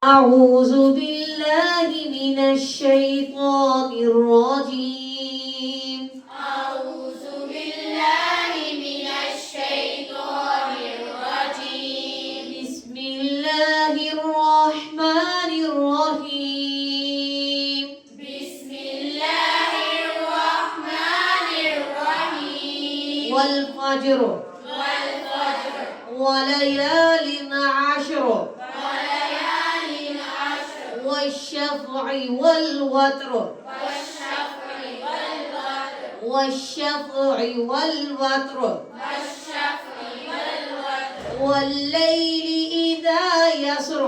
أعوذ بالله من الشيطان الرجيم. أعوذ بالله من الشيطان الرجيم. بسم الله الرحمن الرحيم. بسم الله الرحمن الرحيم. والفجر والفجر وليال عشر وليال عشر والشفع والوتر والشفع والوتر والشفع والوتر والشفع والوتر والليل إذا يسر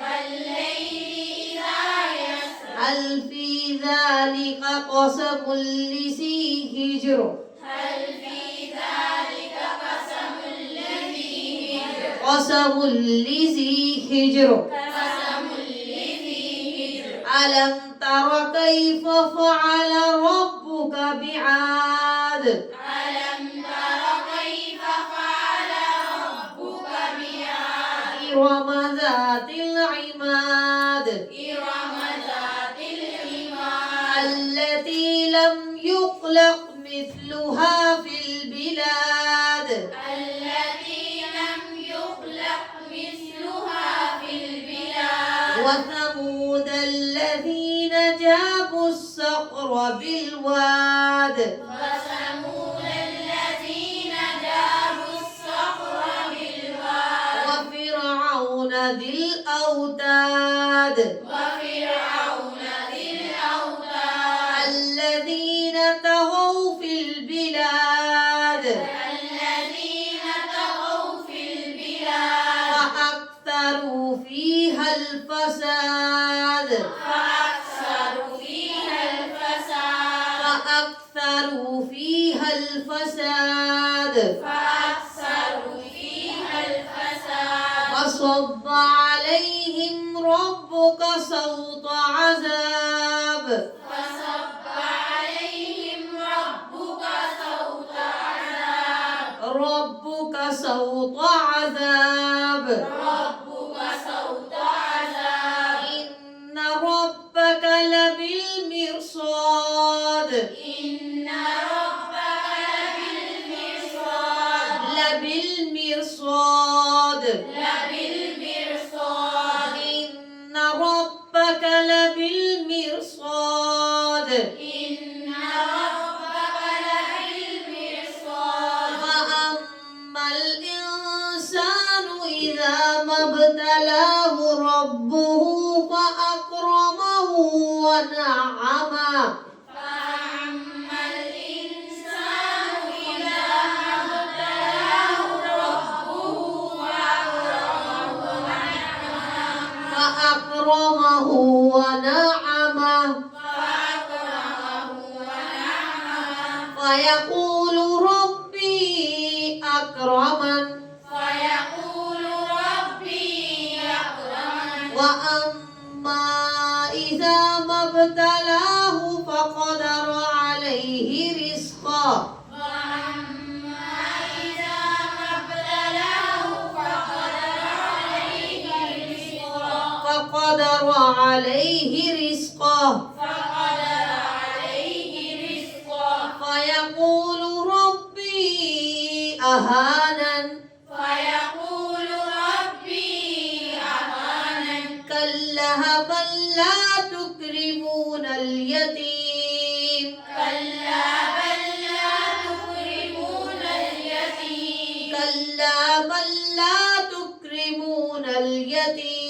والليل إذا يسر هل في ذلك قسم لذي حجر هل في ذلك قسم قسم لذي حجر قسم لذي حجر. ألم تر كيف فعل ربك بعاد ألم تر كيف فعل ربك بعاد إرم ذات العماد إرم ذات العماد التي لم يخلق مثلها في البلاد التي لم يخلق مثلها في البلاد. وثمود الذين جابوا الصخر بالواد وثمود الذين جابوا الصخر بالواد. وفرعون ذي الأوتاد وفرعون ذي الأوتاد الذين طغوا في البلاد الذين طغوا في البلاد فأكثروا فيها الفساد فأكثروا فيها الفساد فأكثروا فيها الفساد فأكثروا فيها الفساد. فصب عليهم ربك صوت عذاب فصب عليهم ربك صوت عذاب ربك صوت عذاب ربك صوت عذاب. إن ربك لبالمرصاد إن ربك لبالمرصاد لبالمرصاد. إن ربك لبالمرصاد إن ربك لبالمرصاد. فأما الإنسان إذا ما ابتلاه ربه فأكرمه ونعمه فأما الإنسان إذا ما ابتلاه ربه فأكرمه ونعمه فيقول ربي أكرمن فيقول ربي أكرمن. وأما إذا ما ابتلاه فقدر عليه رزقه وأما إذا ما ابتلاه فقدر عليه رزقه فقدر عليه رزقه فيقول ربي أهانن فيقول ربي أهانن. كلا بل لا تكرمون اليتيم كلا بل لا تكرمون اليتيم كلا بل لا تكرمون اليتيم